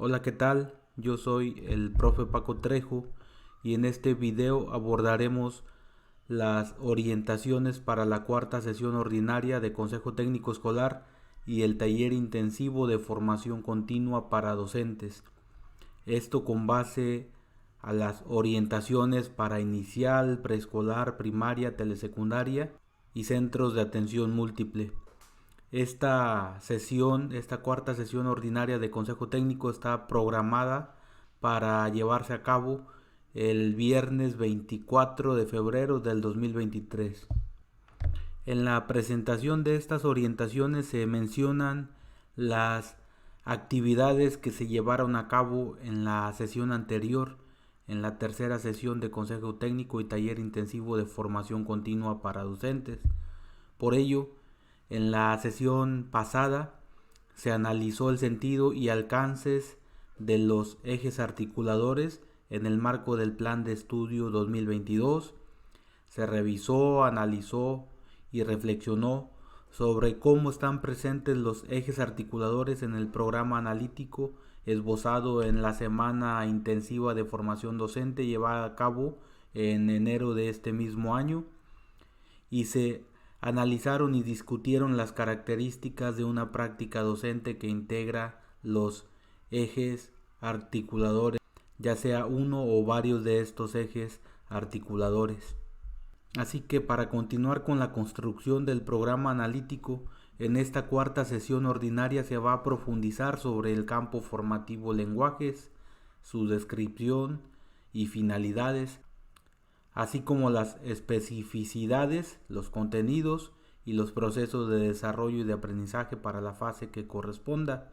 Hola, ¿qué tal? Yo soy el profe Paco Trejo y en este video abordaremos las orientaciones para la cuarta sesión ordinaria de Consejo Técnico Escolar y el taller intensivo de formación continua para docentes. Esto con base a las orientaciones para inicial, preescolar, primaria, telesecundaria y centros de atención múltiple. Esta cuarta sesión ordinaria de Consejo Técnico está programada para llevarse a cabo el viernes 24 de febrero del 2023. En la presentación de estas orientaciones se mencionan las actividades que se llevaron a cabo en la sesión anterior, en la tercera sesión de Consejo Técnico y taller intensivo de formación continua para docentes. Por ello, en la sesión pasada se analizó el sentido y alcances de los ejes articuladores en el marco del Plan de Estudio 2022. Se revisó, analizó y reflexionó sobre cómo están presentes los ejes articuladores en el programa analítico esbozado en la semana intensiva de formación docente llevada a cabo en enero de este mismo año, y se analizaron y discutieron las características de una práctica docente que integra los ejes articuladores, ya sea uno o varios de estos ejes articuladores. Así que para continuar con la construcción del programa analítico, en esta cuarta sesión ordinaria se va a profundizar sobre el campo formativo lenguajes, su descripción y finalidades, así como las especificidades, los contenidos y los procesos de desarrollo y de aprendizaje para la fase que corresponda.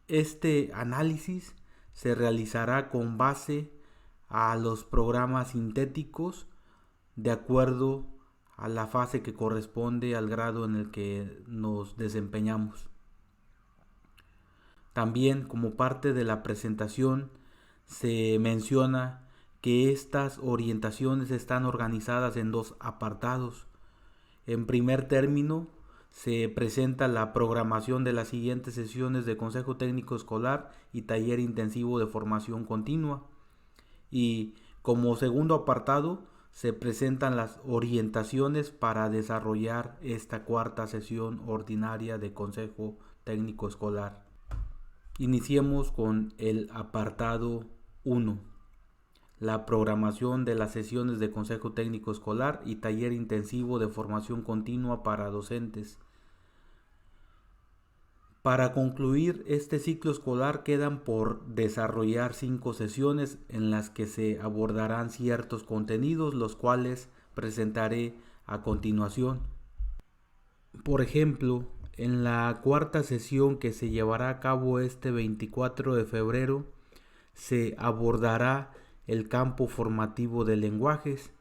Este análisis se realizará con base a los programas sintéticos de acuerdo a la fase que corresponde al grado en el que nos desempeñamos. También, como parte de la presentación, se menciona que estas orientaciones están organizadas en dos apartados. En primer término, se presenta la programación de las siguientes sesiones de Consejo Técnico Escolar y taller intensivo de formación continua. Y como segundo apartado, se presentan las orientaciones para desarrollar esta cuarta sesión ordinaria de Consejo Técnico Escolar. Iniciemos con el apartado 1. La programación de las sesiones de Consejo Técnico Escolar y taller intensivo de formación continua para docentes. Para concluir este ciclo escolar quedan por desarrollar 5 sesiones en las que se abordarán ciertos contenidos, los cuales presentaré a continuación. Por ejemplo, en la cuarta sesión que se llevará a cabo este 24 de febrero, se abordará el campo formativo de lenguajes.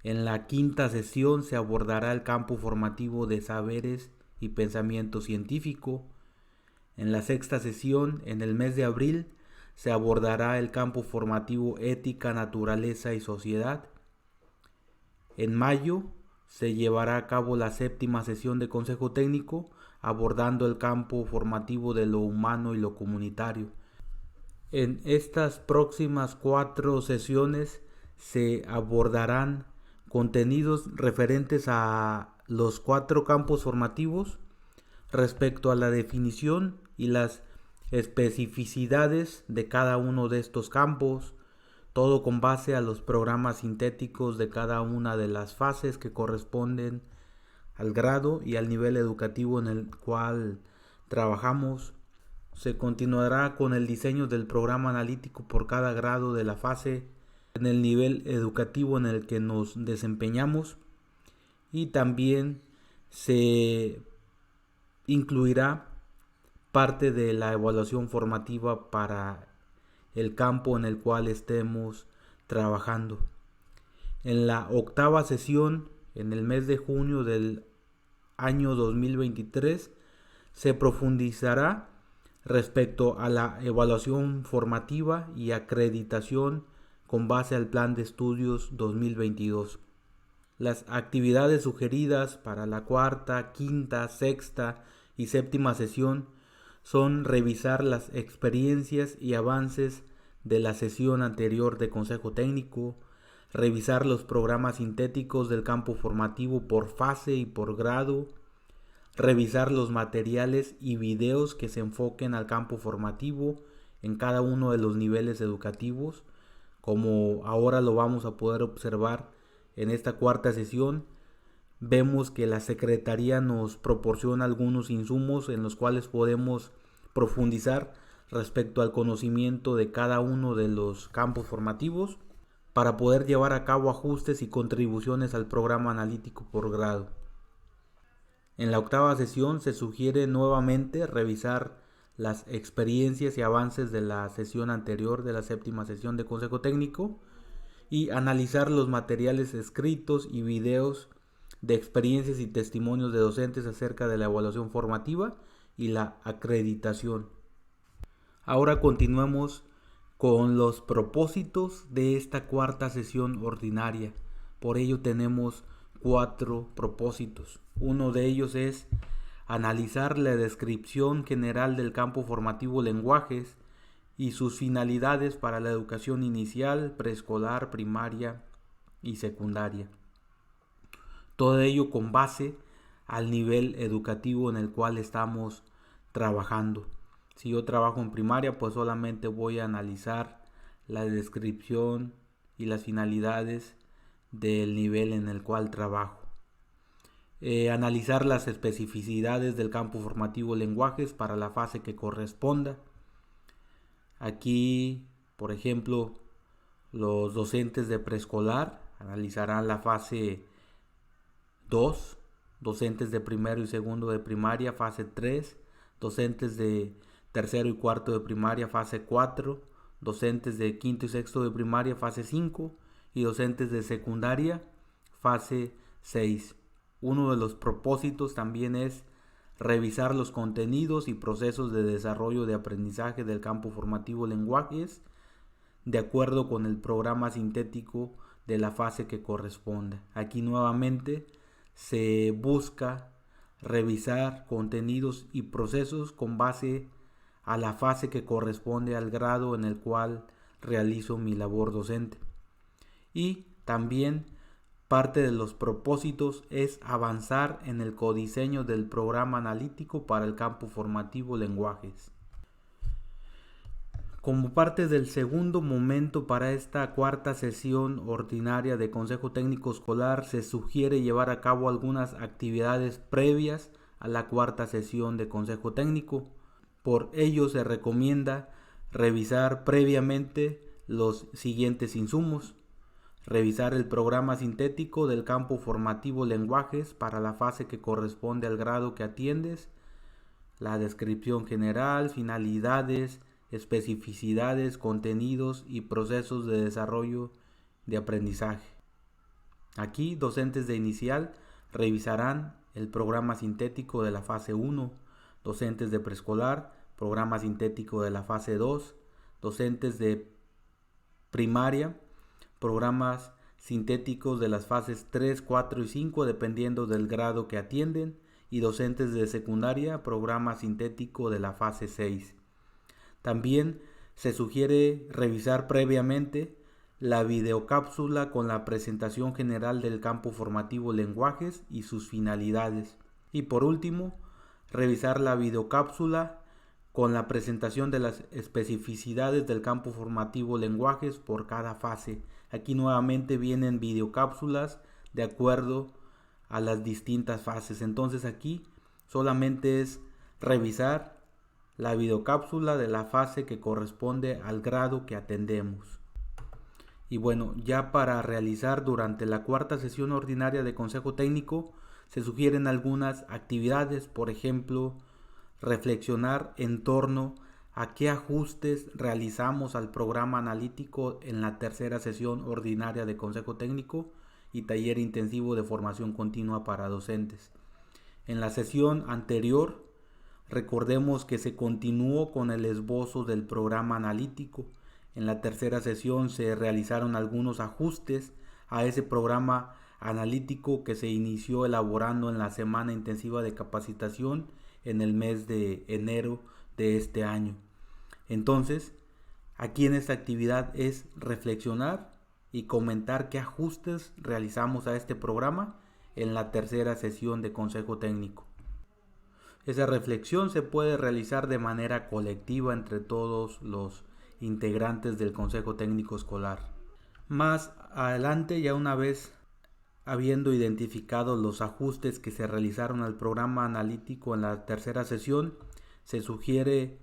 En la quinta sesión se abordará el campo formativo de saberes y pensamiento científico. En la sexta sesión, en el mes de abril, se abordará el campo formativo ética, naturaleza y sociedad. En mayo se llevará a cabo la séptima sesión de Consejo Técnico, abordando el campo formativo de lo humano y lo comunitario. En estas próximas 4 sesiones se abordarán contenidos referentes a los 4 campos formativos respecto a la definición y las especificidades de cada uno de estos campos, todo con base a los programas sintéticos de cada una de las fases que corresponden al grado y al nivel educativo en el cual trabajamos. Se continuará con el diseño del programa analítico por cada grado de la fase en el nivel educativo en el que nos desempeñamos, y también se incluirá parte de la evaluación formativa para el campo en el cual estemos trabajando. En la octava sesión, en el mes de junio del año 2023, se profundizará respecto a la evaluación formativa y acreditación con base al Plan de Estudios 2022. Las actividades sugeridas para la cuarta, quinta, sexta y séptima sesión son revisar las experiencias y avances de la sesión anterior de consejo técnico, revisar los programas sintéticos del campo formativo por fase y por grado, revisar los materiales y videos que se enfoquen al campo formativo en cada uno de los niveles educativos, como ahora lo vamos a poder observar en esta cuarta sesión. Vemos que la Secretaría nos proporciona algunos insumos en los cuales podemos profundizar respecto al conocimiento de cada uno de los campos formativos para poder llevar a cabo ajustes y contribuciones al programa analítico por grado. En la octava sesión se sugiere nuevamente revisar las experiencias y avances de la sesión anterior, de la séptima sesión de consejo técnico, y analizar los materiales escritos y videos de experiencias y testimonios de docentes acerca de la evaluación formativa y la acreditación. Ahora continuemos con los propósitos de esta cuarta sesión ordinaria. Por ello tenemos 4 propósitos. Uno de ellos es analizar la descripción general del campo formativo lenguajes y sus finalidades para la educación inicial, preescolar, primaria y secundaria. Todo ello con base al nivel educativo en el cual estamos trabajando. Si yo trabajo en primaria, pues solamente voy a analizar la descripción y las finalidades del nivel en el cual trabajo. Analizar las especificidades del campo formativo lenguajes para la fase que corresponda. Aquí, por ejemplo, los docentes de preescolar analizarán la fase 2, docentes de primero y segundo de primaria, fase 3, docentes de tercero y cuarto de primaria, fase 4, docentes de quinto y sexto de primaria, fase 5, y docentes de secundaria, fase 6. Uno de los propósitos también es revisar los contenidos y procesos de desarrollo de aprendizaje del campo formativo lenguajes de acuerdo con el programa sintético de la fase que corresponda. Aquí nuevamente se busca revisar contenidos y procesos con base a la fase que corresponde al grado en el cual realizo mi labor docente. Y también parte de los propósitos es avanzar en el codiseño del programa analítico para el campo formativo lenguajes. Como parte del segundo momento para esta cuarta sesión ordinaria de Consejo Técnico Escolar, se sugiere llevar a cabo algunas actividades previas a la cuarta sesión de Consejo Técnico. Por ello se recomienda revisar previamente los siguientes insumos. Revisar el programa sintético del campo formativo lenguajes para la fase que corresponde al grado que atiendes, la descripción general, finalidades, especificidades, contenidos y procesos de desarrollo de aprendizaje. Aquí, docentes de inicial revisarán el programa sintético de la fase 1, docentes de preescolar, programa sintético de la fase 2, docentes de primaria, programas sintéticos de las fases 3, 4 y 5 dependiendo del grado que atienden, y docentes de secundaria, programa sintético de la fase 6. También se sugiere revisar previamente la videocápsula con la presentación general del campo formativo lenguajes y sus finalidades. Y por último, revisar la videocápsula con la presentación de las especificidades del campo formativo lenguajes por cada fase. Aquí nuevamente vienen videocápsulas de acuerdo a las distintas fases. Entonces aquí solamente es revisar la videocápsula de la fase que corresponde al grado que atendemos. Y bueno, ya para realizar durante la cuarta sesión ordinaria de Consejo Técnico se sugieren algunas actividades, por ejemplo, reflexionar en torno a qué ajustes realizamos al programa analítico en la tercera sesión ordinaria de Consejo Técnico y taller intensivo de formación continua para docentes. En la sesión anterior, recordemos que se continuó con el esbozo del programa analítico. En la tercera sesión se realizaron algunos ajustes a ese programa analítico que se inició elaborando en la semana intensiva de capacitación en el mes de enero de este año. Entonces, aquí en esta actividad es reflexionar y comentar qué ajustes realizamos a este programa en la tercera sesión de consejo técnico. Esa reflexión se puede realizar de manera colectiva entre todos los integrantes del consejo técnico escolar. Más adelante, ya una vez habiendo identificado los ajustes que se realizaron al programa analítico en la tercera sesión, se sugiere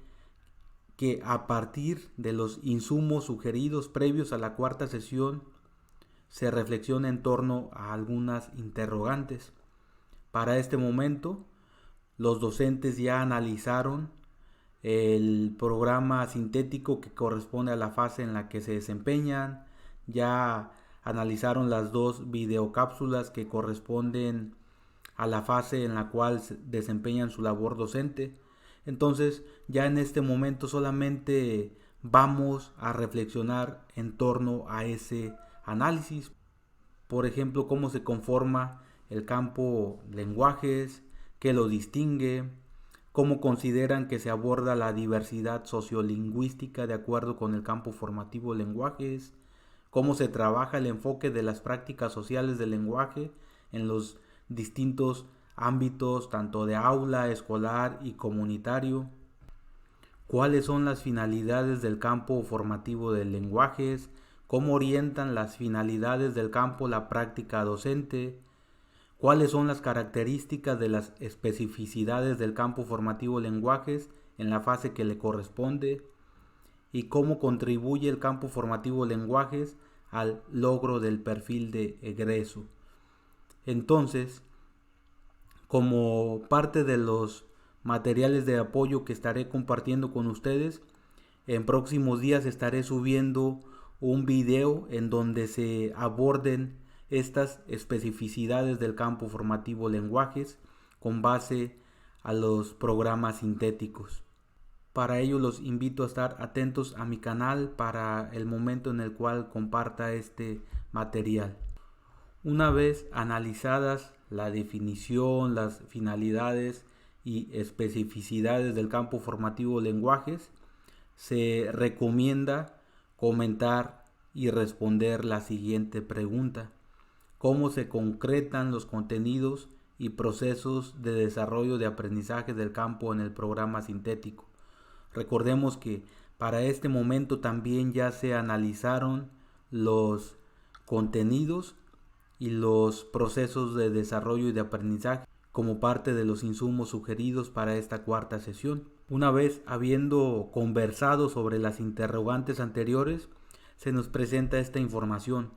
que a partir de los insumos sugeridos previos a la cuarta sesión se reflexione en torno a algunas interrogantes. Para este momento, los docentes ya analizaron el programa sintético que corresponde a la fase en la que se desempeñan, ya analizaron las dos videocápsulas que corresponden a la fase en la cual desempeñan su labor docente. Entonces, ya en este momento solamente vamos a reflexionar en torno a ese análisis. Por ejemplo, cómo se conforma el campo lenguajes, qué lo distingue, cómo consideran que se aborda la diversidad sociolingüística de acuerdo con el campo formativo lenguajes, cómo se trabaja el enfoque de las prácticas sociales del lenguaje en los distintos ámbitos tanto de aula, escolar y comunitario, cuáles son las finalidades del campo formativo de lenguajes, cómo orientan las finalidades del campo la práctica docente, cuáles son las características de las especificidades del campo formativo lenguajes en la fase que le corresponde y cómo contribuye el campo formativo lenguajes al logro del perfil de egreso. Entonces, como parte de los materiales de apoyo que estaré compartiendo con ustedes, en próximos días estaré subiendo un video en donde se aborden estas especificidades del campo formativo lenguajes con base a los programas sintéticos. Para ello los invito a estar atentos a mi canal para el momento en el cual comparta este material. Una vez analizadas la definición, las finalidades y especificidades del campo formativo lenguajes, se recomienda comentar y responder la siguiente pregunta: ¿cómo se concretan los contenidos y procesos de desarrollo de aprendizaje del campo en el programa sintético? Recordemos que para este momento también ya se analizaron los contenidos y los procesos de desarrollo y de aprendizaje como parte de los insumos sugeridos para esta cuarta sesión. Una vez habiendo conversado sobre las interrogantes anteriores, se nos presenta esta información.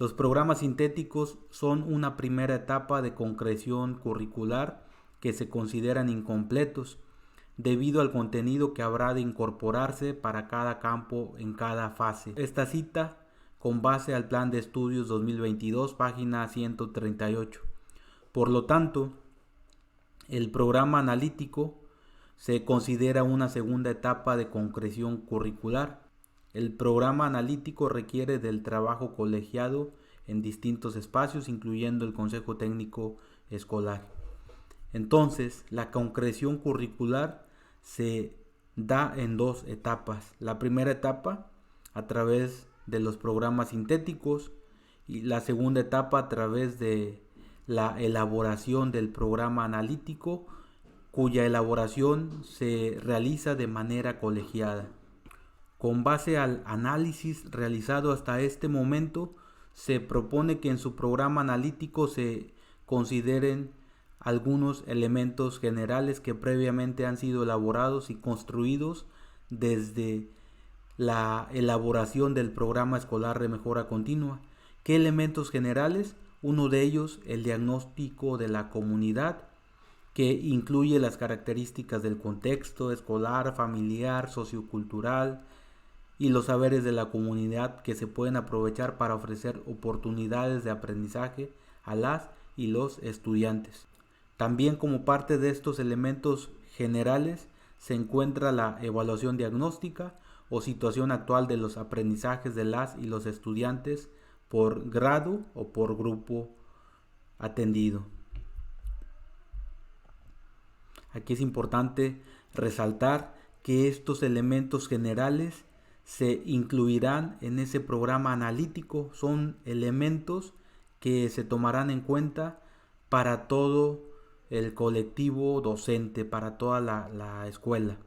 Los programas sintéticos son una primera etapa de concreción curricular que se consideran incompletos debido al contenido que habrá de incorporarse para cada campo en cada fase. Esta cita con base al Plan de Estudios 2022, página 138. Por lo tanto, el programa analítico se considera una segunda etapa de concreción curricular. El programa analítico requiere del trabajo colegiado en distintos espacios, incluyendo el Consejo Técnico Escolar. Entonces, la concreción curricular se da en dos etapas. La primera etapa a través de los programas sintéticos y la segunda etapa a través de la elaboración del programa analítico, cuya elaboración se realiza de manera colegiada. Con base al análisis realizado hasta este momento, se propone que en su programa analítico se consideren algunos elementos generales que previamente han sido elaborados y construidos desde la elaboración del programa escolar de mejora continua. ¿Qué elementos generales? Uno de ellos, el diagnóstico de la comunidad, que incluye las características del contexto escolar, familiar, sociocultural y los saberes de la comunidad que se pueden aprovechar para ofrecer oportunidades de aprendizaje a las y los estudiantes. También como parte de estos elementos generales se encuentra la evaluación diagnóstica o situación actual de los aprendizajes de las y los estudiantes por grado o por grupo atendido. Aquí es importante resaltar que estos elementos generales se incluirán en ese programa analítico. Son elementos que se tomarán en cuenta para todo el colectivo docente, para toda la escuela,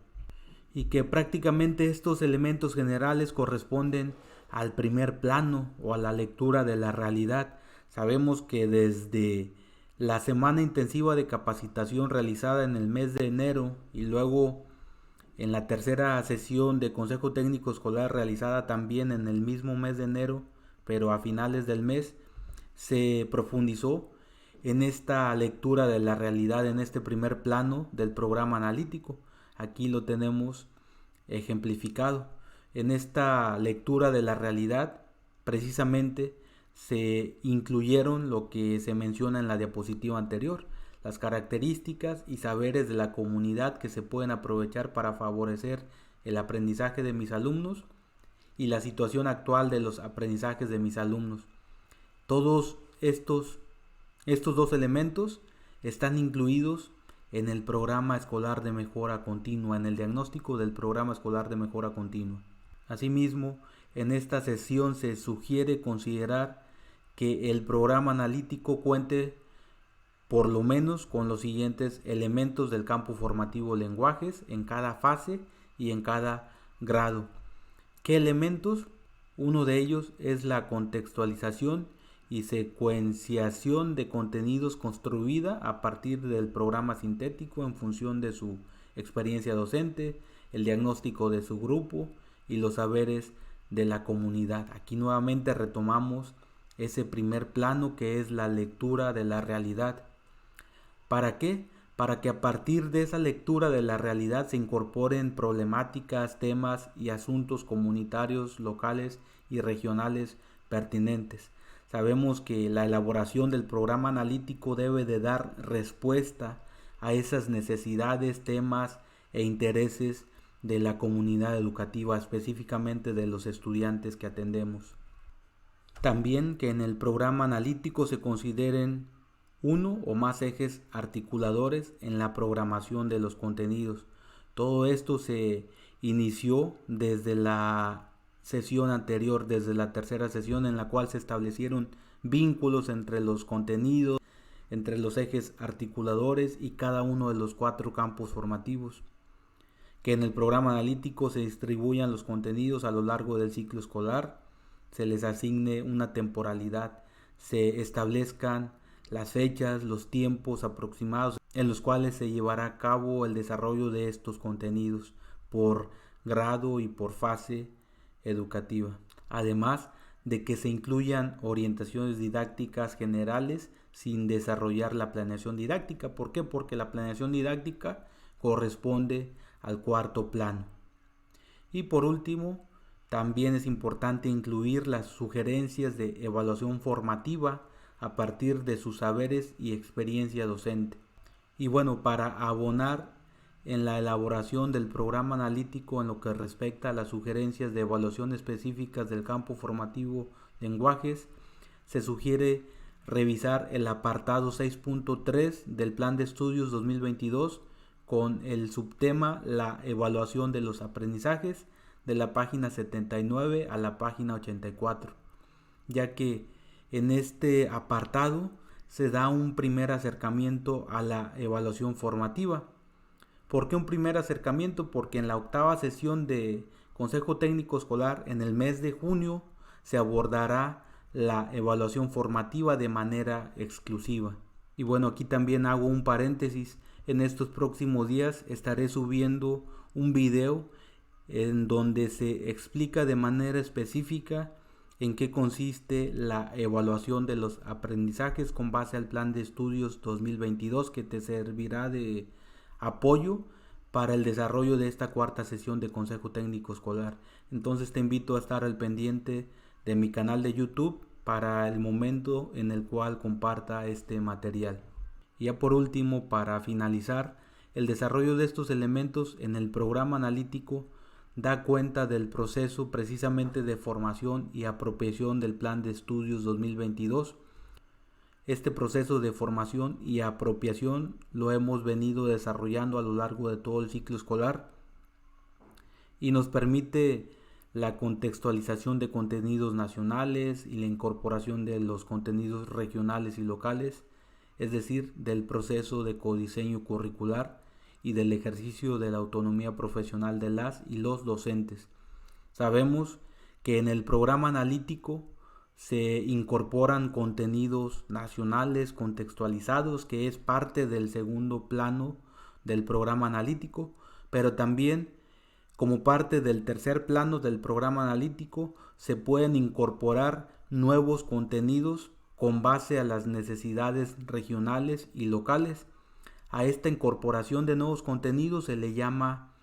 y que prácticamente estos elementos generales corresponden al primer plano o a la lectura de la realidad. Sabemos que desde la semana intensiva de capacitación realizada en el mes de enero y luego en la tercera sesión de Consejo Técnico Escolar realizada también en el mismo mes de enero, pero a finales del mes, se profundizó en esta lectura de la realidad, en este primer plano del programa analítico. Aquí lo tenemos ejemplificado. En esta lectura de la realidad, precisamente se incluyeron lo que se menciona en la diapositiva anterior, las características y saberes de la comunidad que se pueden aprovechar para favorecer el aprendizaje de mis alumnos y la situación actual de los aprendizajes de mis alumnos. Todos estos dos elementos están incluidos en el programa escolar de mejora continua, en el diagnóstico del programa escolar de mejora continua. Asimismo, en esta sesión se sugiere considerar que el programa analítico cuente por lo menos con los siguientes elementos del campo formativo lenguajes en cada fase y en cada grado. ¿Qué elementos? Uno de ellos es la contextualización y secuenciación de contenidos construida a partir del programa sintético en función de su experiencia docente, el diagnóstico de su grupo y los saberes de la comunidad. Aquí nuevamente retomamos ese primer plano que es la lectura de la realidad. ¿Para qué? Para que a partir de esa lectura de la realidad se incorporen problemáticas, temas y asuntos comunitarios, locales y regionales pertinentes. Sabemos que la elaboración del programa analítico debe de dar respuesta a esas necesidades, temas e intereses de la comunidad educativa, específicamente de los estudiantes que atendemos. También que en el programa analítico se consideren uno o más ejes articuladores en la programación de los contenidos. Todo esto se inició desde la sesión anterior, desde la tercera sesión, en la cual se establecieron vínculos entre los contenidos, entre los ejes articuladores y cada uno de los 4 campos formativos. Que en el programa analítico se distribuyan los contenidos a lo largo del ciclo escolar, se les asigne una temporalidad, se establezcan las fechas, los tiempos aproximados en los cuales se llevará a cabo el desarrollo de estos contenidos por grado y por fase educativa. Además de que se incluyan orientaciones didácticas generales sin desarrollar la planeación didáctica. ¿Por qué? Porque la planeación didáctica corresponde al 4º plano. Y por último, también es importante incluir las sugerencias de evaluación formativa a partir de sus saberes y experiencia docente. Y bueno, para abonar en la elaboración del programa analítico en lo que respecta a las sugerencias de evaluación específicas del campo formativo lenguajes, se sugiere revisar el apartado 6.3 del Plan de Estudios 2022 con el subtema la evaluación de los aprendizajes de la página 79 a la página 84, ya que en este apartado se da un primer acercamiento a la evaluación formativa. ¿Por qué un primer acercamiento? Porque en la 8ª sesión de Consejo Técnico Escolar en el mes de junio se abordará la evaluación formativa de manera exclusiva. Y bueno, aquí también hago un paréntesis. En estos próximos días estaré subiendo un video en donde se explica de manera específica en qué consiste la evaluación de los aprendizajes con base al Plan de Estudios 2022, que te servirá de apoyo para el desarrollo de esta 4ª sesión de Consejo Técnico Escolar. Entonces te invito a estar al pendiente de mi canal de YouTube para el momento en el cual comparta este material. Y ya por último, para finalizar, el desarrollo de estos elementos en el programa analítico da cuenta del proceso precisamente de formación y apropiación del Plan de Estudios 2022, Este proceso de formación y apropiación lo hemos venido desarrollando a lo largo de todo el ciclo escolar y nos permite la contextualización de contenidos nacionales y la incorporación de los contenidos regionales y locales, es decir, del proceso de codiseño curricular y del ejercicio de la autonomía profesional de las y los docentes. Sabemos que en el programa analítico se incorporan contenidos nacionales contextualizados, que es parte del segundo plano del programa analítico, pero también como parte del tercer plano del programa analítico se pueden incorporar nuevos contenidos con base a las necesidades regionales y locales. A esta incorporación de nuevos contenidos se le llama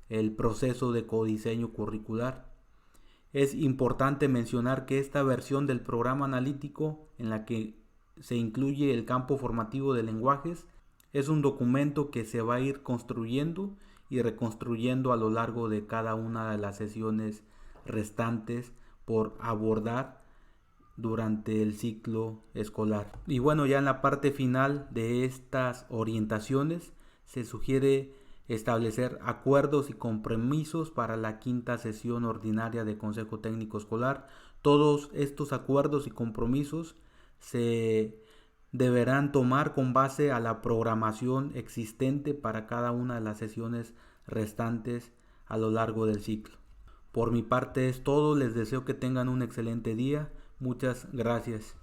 el proceso de codiseño curricular. Es importante mencionar que esta versión del programa analítico, en la que se incluye el campo formativo de lenguajes, es un documento que se va a ir construyendo y reconstruyendo a lo largo de cada una de las sesiones restantes por abordar durante el ciclo escolar. Y bueno, ya en la parte final de estas orientaciones se sugiere establecer acuerdos y compromisos para la quinta sesión ordinaria de Consejo Técnico Escolar. Todos estos acuerdos y compromisos se deberán tomar con base a la programación existente para cada una de las sesiones restantes a lo largo del ciclo. Por mi parte es todo, les deseo que tengan un excelente día. Muchas gracias.